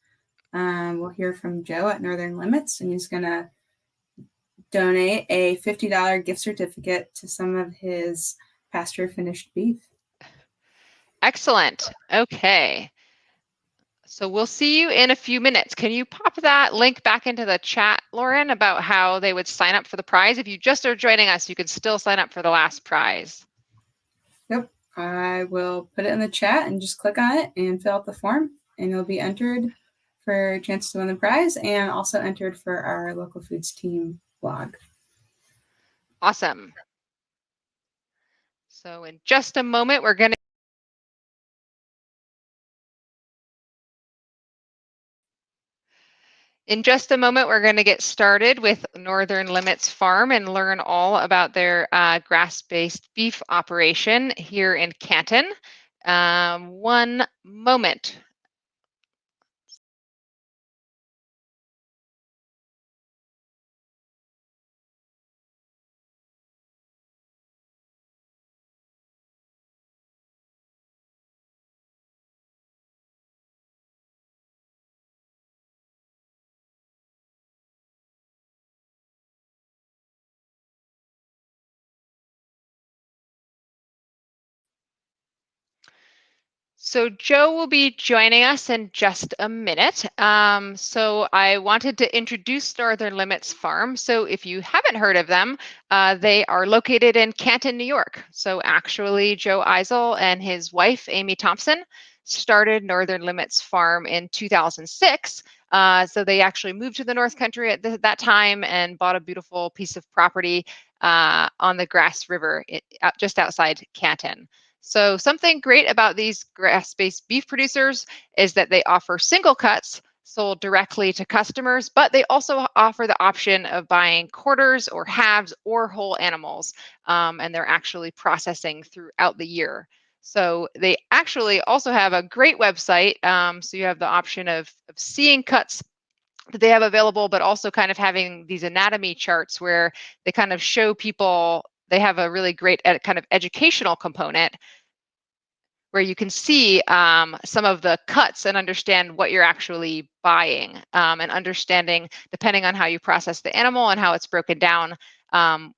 We'll hear from Joe at Northern Limits, and he's going to donate a $50 gift certificate to some of his pasture finished beef. Excellent. Okay. So we'll see you in a few minutes. Can you pop that link back into the chat, Lauren, about how they would sign up for the prize? If you just are joining us, you can still sign up for the last prize. Yep. I will put it in the chat and just click on it and fill out the form, and you'll be entered for a chance to win the prize, and also entered for our local foods team blog. Awesome. So in just a moment, we're going to get started with Northern Limits Farm and learn all about their grass-based beef operation here in Canton. One moment. So Joe will be joining us in just a minute. So I wanted to introduce Northern Limits Farm. So if you haven't heard of them, they are located in Canton, New York. So actually, Joe Eisel and his wife, Amy Thompson, started Northern Limits Farm in 2006. So they actually moved to the North Country at that time and bought a beautiful piece of property on the Grass River, just outside Canton. So something great about these grass-based beef producers is that they offer single cuts sold directly to customers, but they also offer the option of buying quarters or halves or whole animals, and they're actually processing throughout the year. So they actually also have a great website, so you have the option of seeing cuts that they have available, but also kind of having these anatomy charts where they kind of show people. They have a really great kind of educational component where you can see some of the cuts and understand what you're actually buying, and understanding, depending on how you process the animal and how it's broken down,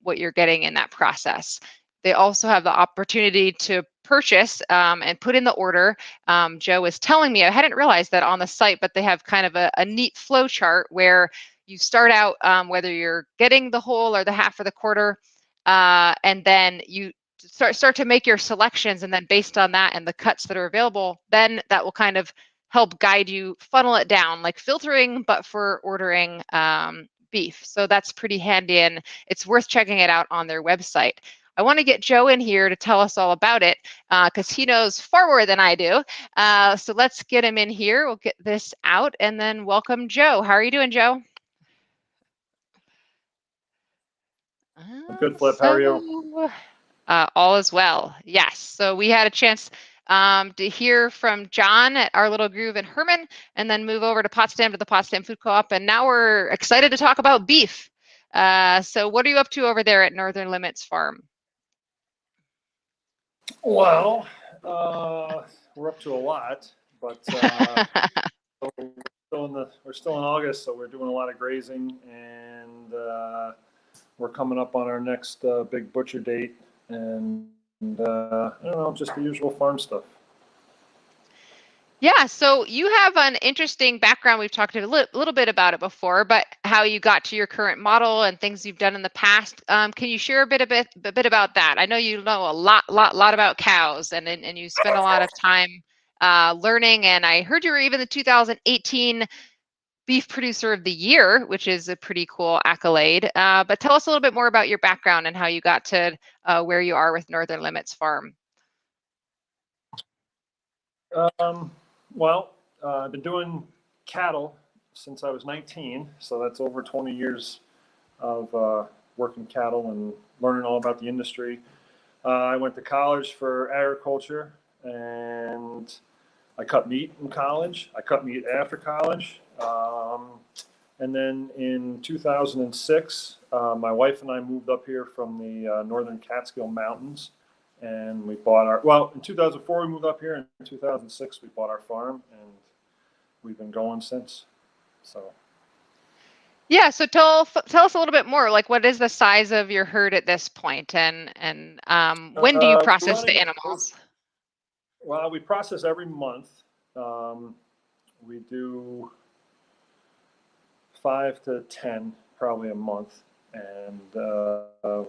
what you're getting in that process. They also have the opportunity to purchase and put in the order. Joe was telling me, I hadn't realized that on the site, but they have kind of a neat flow chart where you start out whether you're getting the whole or the half or the quarter, and then you start to make your selections, and then based on that and the cuts that are available, then that will kind of help guide you, funnel it down, like filtering, but for ordering beef. So that's pretty handy, and it's worth checking it out on their website. I want to get Joe in here to tell us all about it because he knows far more than I do. So let's get him in here. We'll get this out and then welcome Joe. How are you doing, Joe? I'm good, Flip. How are you? All is well. Yes. So we had a chance to hear from John at our little groove in Herman, and then move over to Potsdam to the Potsdam Food Co-op. And now we're excited to talk about beef. So what are you up to over there at Northern Limits Farm? Well, we're up to a lot, but we're still in August, so we're doing a lot of grazing, and we're coming up on our next big butcher date, and I don't know, just the usual farm stuff. Yeah, so you have an interesting background. We've talked a little bit about it before, but how you got to your current model and things you've done in the past. Can you share a bit about that? I know you know a lot about cows, and you spend a lot of time learning. And I heard you were even the 2018 Beef Producer of the Year, which is a pretty cool accolade. But tell us a little bit more about your background and how you got to where you are with Northern Limits Farm. Well, I've been doing cattle since I was 19, so that's over 20 years of working cattle and learning all about the industry. I went to college for agriculture, and I cut meat in college. I cut meat after college. And then in 2006, my wife and I moved up here from the northern Catskill Mountains. And we bought in 2004 we moved up here, and in 2006 we bought our farm, and we've been going since. So yeah, so tell us a little bit more, like what is the size of your herd at this point, and when do you process the animals? Well, we process every month. We do 5 to 10 probably a month, and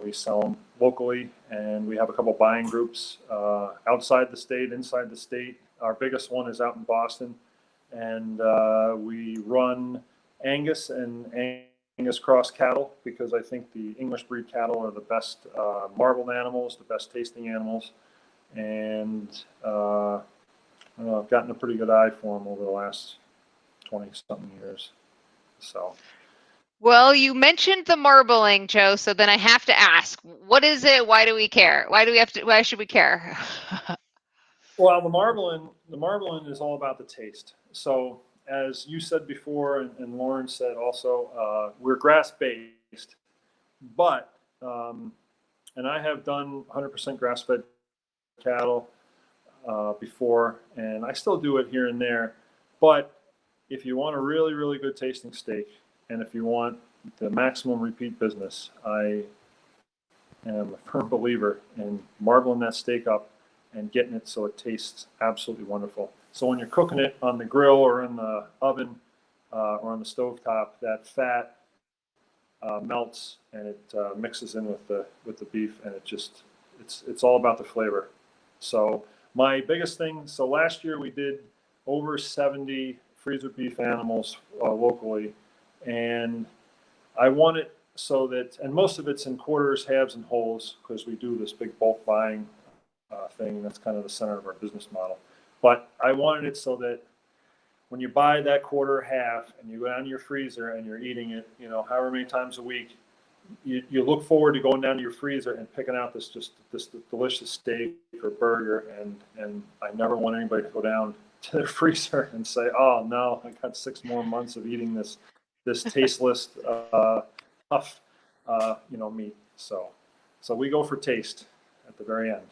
we sell them locally, and we have a couple buying groups outside the state, inside the state. Our biggest one is out in Boston, and we run Angus and Angus cross cattle because I think the English breed cattle are the best marbled animals, the best tasting animals, and I don't know, I've gotten a pretty good eye for them over the last 20-something years. So. Well, you mentioned the marbling, Joe, so then I have to ask, what is it? Why do we care? Why should we care? Well, the marbling is all about the taste. So as you said before, and Lauren said also, we're grass-based, but, and I have done 100% grass-fed cattle before, and I still do it here and there. But if you want a really, really good tasting steak, and if you want the maximum repeat business, I am a firm believer in marbling that steak up and getting it so it tastes absolutely wonderful. So when you're cooking it on the grill or in the oven or on the stovetop, that fat melts and it mixes in with the beef, and it's all about the flavor. So my biggest thing, so last year we did over 70 freezer beef animals locally, and I want it so that, and most of it's in quarters, halves, and wholes, because we do this big bulk buying thing. That's kind of the center of our business model. But I wanted it so that when you buy that quarter or half and you go down to your freezer and you're eating it, however many times a week, you look forward to going down to your freezer and picking out this delicious steak or burger. And I never want anybody to go down to their freezer and say, "Oh no, I got 6 more months of eating this tasteless, tough, meat." So we go for taste at the very end.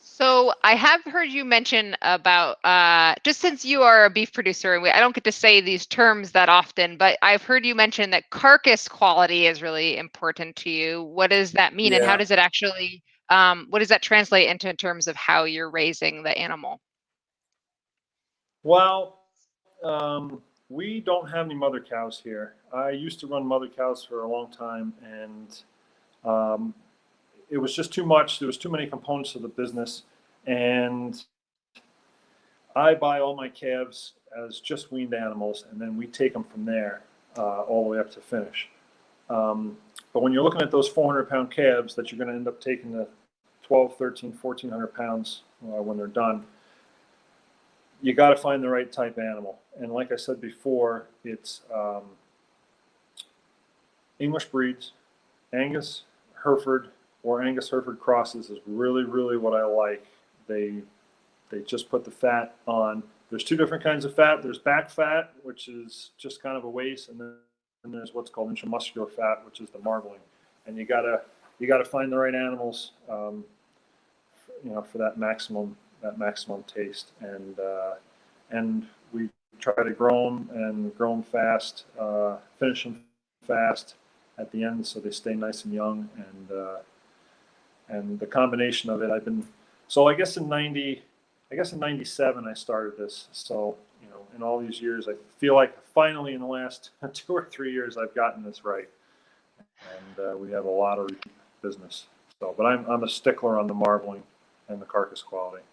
So I have heard you mention about, just since you are a beef producer, and I don't get to say these terms that often, but I've heard you mention that carcass quality is really important to you. What does that mean, and how does it actually, what does that translate into in terms of how you're raising the animal? Well, we don't have any mother cows here. I used to run mother cows for a long time, and it was just too much. There was too many components of the business, and I buy all my calves as just weaned animals, and then we take them from there all the way up to finish. But when you're looking at those 400-pound calves that you're going to end up taking to 12, 13, 1,400 pounds when they're done, you got to find the right type animal. And like I said before, it's English breeds, Angus, Hereford, or Angus Hereford crosses is really, really what I like. They just put the fat on. There's 2 different kinds of fat. There's back fat, which is just kind of a waste, and then there's what's called intramuscular fat, which is the marbling. And you gotta find the right animals, for that maximum taste. And we try to grow them fast, finish them fast at the end, so they stay nice and young. And the combination of it, I guess in 97 I started this. So, in all these years, I feel like finally in the last 2 or 3 years, I've gotten this right. And we have a lot of repeat business. So, but I'm a stickler on the marbling and the carcass quality.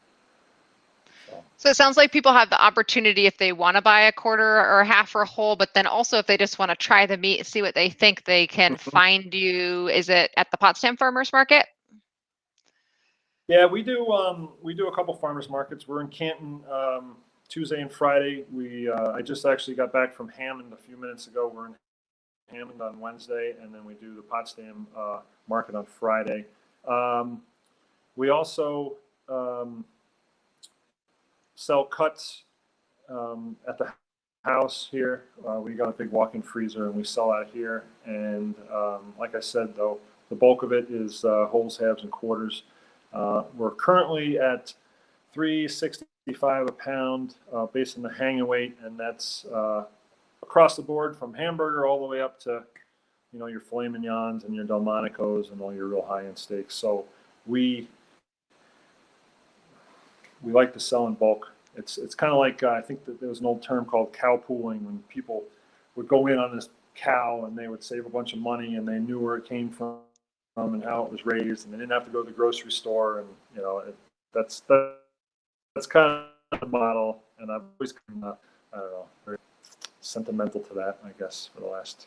So it sounds like people have the opportunity if they want to buy a quarter or a half or a whole, but then also if they just want to try the meat and see what they think, they can find you. Is it at the Potsdam Farmers Market? Yeah, we do a couple farmers markets. We're in Canton Tuesday and Friday. I just actually got back from Hammond a few minutes ago. We're in Hammond on Wednesday, and then we do the Potsdam market on Friday. We also sell cuts at the house here. We got a big walk-in freezer, and we sell out here. And like I said, though, the bulk of it is wholes, halves, and quarters. We're currently at $3.65 a pound based on the hanging weight, and that's across the board from hamburger all the way up to your filet mignons and your Delmonico's and all your real high-end steaks. So we like to sell in bulk. It's kind of like I think that there was an old term called cow pooling, when people would go in on this cow and they would save a bunch of money and they knew where it came from and how it was raised, and they didn't have to go to the grocery store. And that's kind of the model and I've always been, I don't know, very sentimental to that, I guess, for the last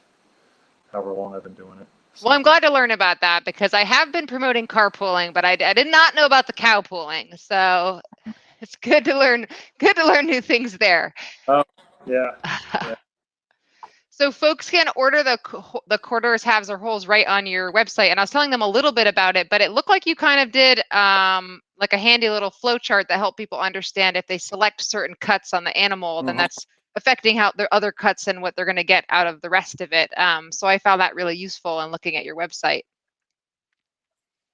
however long I've been doing it. So. Well, I'm glad to learn about that because I have been promoting carpooling, but I did not know about the cow pooling. So it's good to learn new things there. Oh, yeah. Yeah. So folks can order the quarters, halves, or wholes right on your website. And I was telling them a little bit about it, but it looked like you kind of did like a handy little flow chart that helped people understand if they select certain cuts on the animal, then that's affecting how their other cuts and what they're going to get out of the rest of it. So I found that really useful in looking at your website.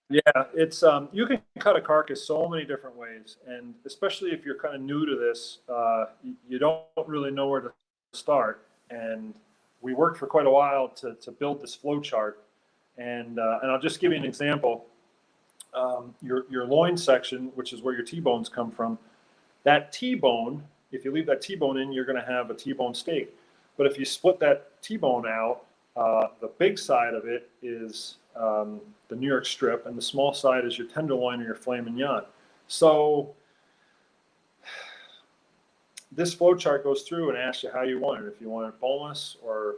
Yeah, it's you can cut a carcass so many different ways, and especially if you're kind of new to this, you don't really know where to start. And we worked for quite a while to build this flow chart, and I'll just give you an example. Your loin section, which is where your T-bones come from, that T-bone, if you leave that T-bone in, you're going to have a T-bone steak. But if you split that T-bone out, the big side of it is the New York strip, and the small side is your tenderloin or your filet mignon. So this flow chart goes through and asks you how you want it. If you want it boneless, or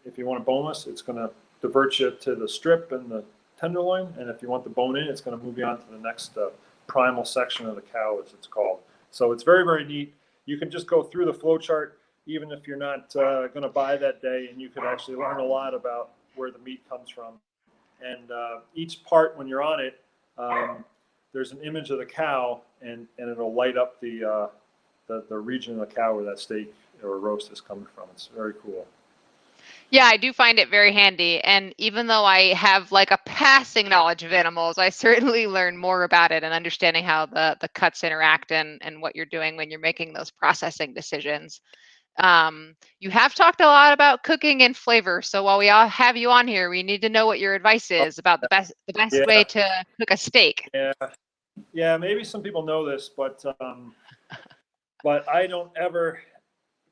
if you want it boneless, it's going to divert you to the strip and the tenderloin, and if you want the bone in, it's going to move you on to the next primal section of the cow, as it's called. So it's very, very neat. You can just go through the flow chart, even if you're not going to buy that day, and you can actually learn a lot about where the meat comes from. And each part, when you're on it, there's an image of the cow, and it'll light up the region of the cow where that steak or roast is coming from. It's very cool. Yeah, I do find it very handy. And even though I have like a passing knowledge of animals, I certainly learn more about it and understanding how the cuts interact and what you're doing when you're making those processing decisions. You have talked a lot about cooking and flavor. So while we all have you on here, we need to know what your advice is about the best Yeah. way to cook a steak. Yeah. Maybe some people know this, but I don't ever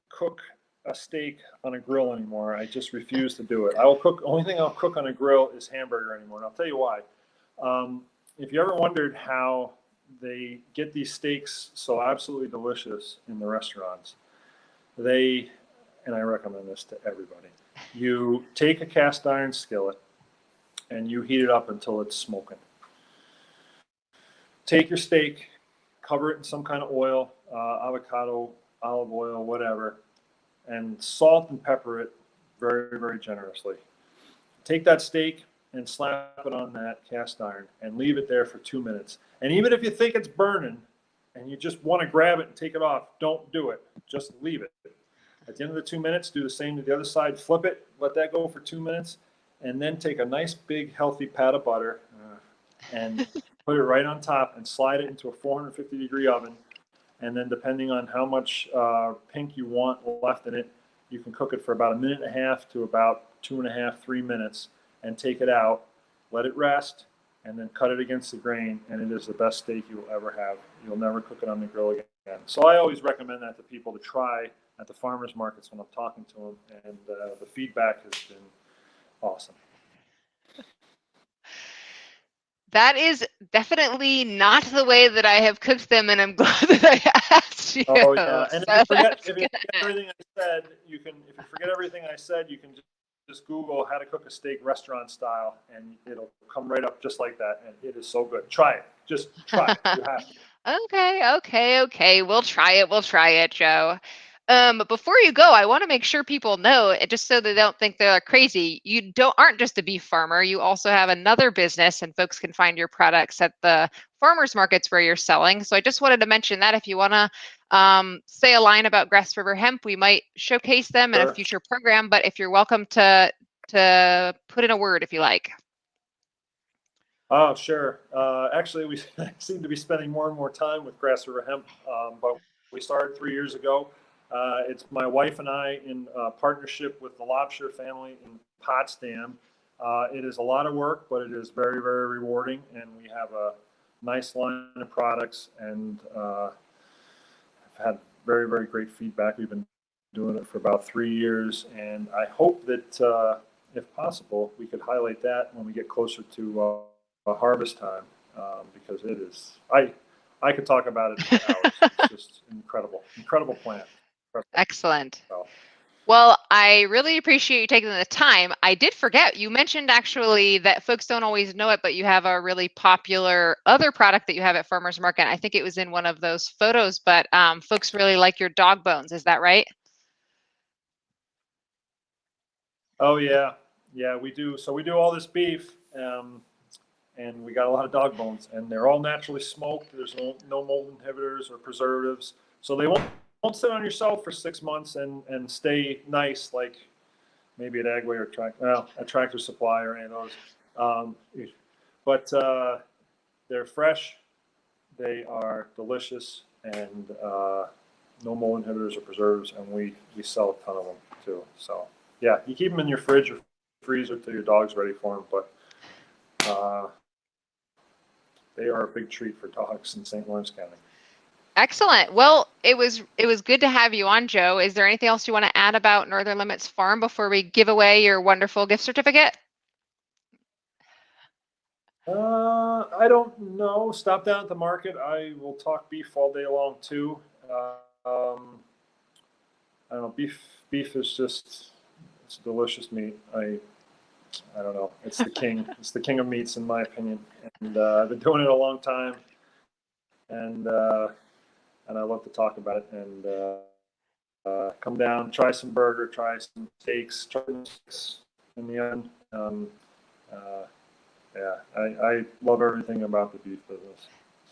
cook a steak on a grill anymore. I just refuse to do it. Only thing I'll cook on a grill is hamburger anymore. And I'll tell you why. If you ever wondered how they get these steaks so absolutely delicious in the restaurants, and I recommend this to everybody, you take a cast iron skillet and you heat it up until it's smoking. Take your steak, cover it in some kind of oil, avocado, olive oil, whatever, and salt and pepper it very, very generously. Take that steak and slap it on that cast iron and leave it there for 2 minutes. And even if you think it's burning and you just want to grab it and take it off, don't do it. Just leave it. At the end of the 2 minutes, do the same to the other side. Flip it, let that go for 2 minutes, and then take a nice big healthy pat of butter and put it right on top and slide it into a 450-degree oven. And then depending on how much pink you want left in it, you can cook it for about 1.5 minutes to about 2.5, 3 minutes, and take it out, let it rest, and then cut it against the grain, and it is the best steak you will ever have. You'll never cook it on the grill again. So I always recommend that to people to try at the farmers markets when I'm talking to them, and the feedback has been awesome. That is definitely not the way that I have cooked them, and I'm glad that I asked you. Oh yeah, and if you forget everything I said, you can just Google how to cook a steak restaurant style, and it'll come right up just like that, and it is so good. Try it. Just try it. You have to. Okay. We'll try it, Joe. But before you go, I want to make sure people know, just so they don't think they're crazy, you aren't just a beef farmer. You also have another business, and folks can find your products at the farmers markets where you're selling. So I just wanted to mention that if you want to say a line about Grass River Hemp, we might showcase them in a future program. But if you're welcome to put in a word if you like. Oh, sure. Actually, we seem to be spending more and more time with Grass River Hemp, but we started 3 years ago. It's my wife and I in partnership with the Lobster family in Potsdam. It is a lot of work, but it is very, very rewarding, and we have a nice line of products, and I've had very, very great feedback. We've been doing it for about 3 years, and I hope that if possible, we could highlight that when we get closer to harvest time, because it is, I could talk about it for hours. It's just incredible plant. Excellent. So, Well, I really appreciate you taking the time. I did forget, you mentioned actually that folks don't always know it, but you have a really popular other product that you have at Farmers Market. I think it was in one of those photos, but folks really like your dog bones. Is that right? oh yeah, we do. So we do all this beef, and we got a lot of dog bones, and they're all naturally smoked. There's no mold inhibitors or preservatives, so they won't sit on your shelf for 6 months and stay nice like maybe at Agway or a Tractor Supply or any of those. But they're fresh, they are delicious, and no mold inhibitors or preservatives, and we sell a ton of them too. So yeah, you keep them in your fridge or freezer till your dog's ready for them, but they are a big treat for dogs in St. Lawrence County. Excellent. Well, it was good to have you on, Joe. Is there anything else you want to add about Northern Limits Farm before we give away your wonderful gift certificate? I don't know. Stop down at the market. I will talk beef all day long too. I don't know. Beef is just, it's a delicious meat. I don't know. It's the king. It's the king of meats in my opinion. And I've been doing it a long time. And I love to talk about it. And come down, try some burger, try some steaks, try some steaks in the end. Yeah, I love everything about the beef business.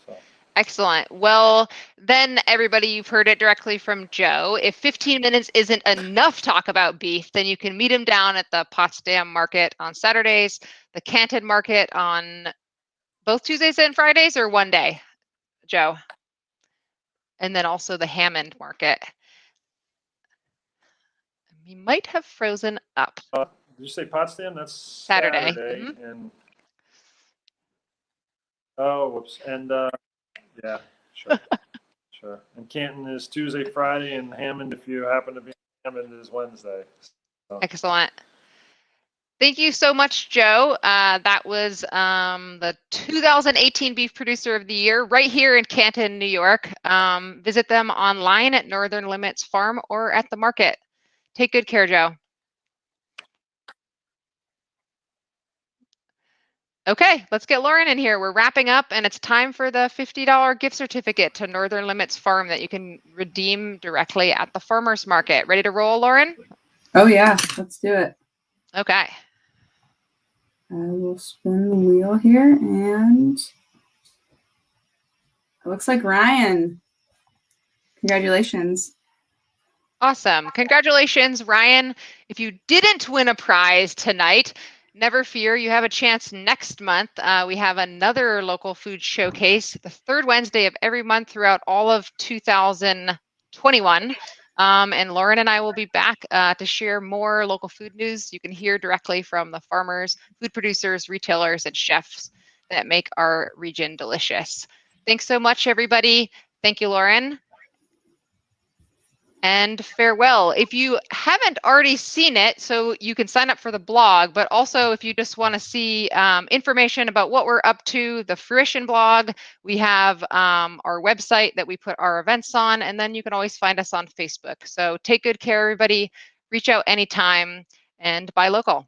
So. Excellent. Well, then everybody, you've heard it directly from Joe. If 15 minutes isn't enough talk about beef, then you can meet him down at the Potsdam market on Saturdays, the Canton market on both Tuesdays and Fridays, or one day, Joe? And then also the Hammond market. He might have frozen up. Did you say Potsdam? That's Saturday. Mm-hmm. And oh, whoops. And yeah, sure, sure. And Canton is Tuesday, Friday, and Hammond, if you happen to be in Hammond, is Wednesday. So. Excellent. Thank you so much, Joe. That was the 2018 Beef Producer of the Year right here in Canton, New York. Visit them online at Northern Limits Farm or at the market. Take good care, Joe. Okay, let's get Lauren in here. We're wrapping up, and it's time for the $50 gift certificate to Northern Limits Farm that you can redeem directly at the farmer's market. Ready to roll, Lauren? Oh yeah, let's do it. Okay. I will spin the wheel here, and it looks like Ryan. Congratulations. Awesome. Congratulations, Ryan. If you didn't win a prize tonight, never fear, you have a chance next month. We have another local food showcase the third Wednesday of every month throughout all of 2021. And Lauren and I will be back to share more local food news. You can hear directly from the farmers, food producers, retailers, and chefs that make our region delicious. Thanks so much, everybody. Thank you, Lauren. And farewell. If you haven't already seen it, so you can sign up for the blog, but also if you just want to see information about what we're up to, the Fruition blog, we have our website that we put our events on, and then you can always find us on Facebook. So take good care, everybody. Reach out anytime and buy local.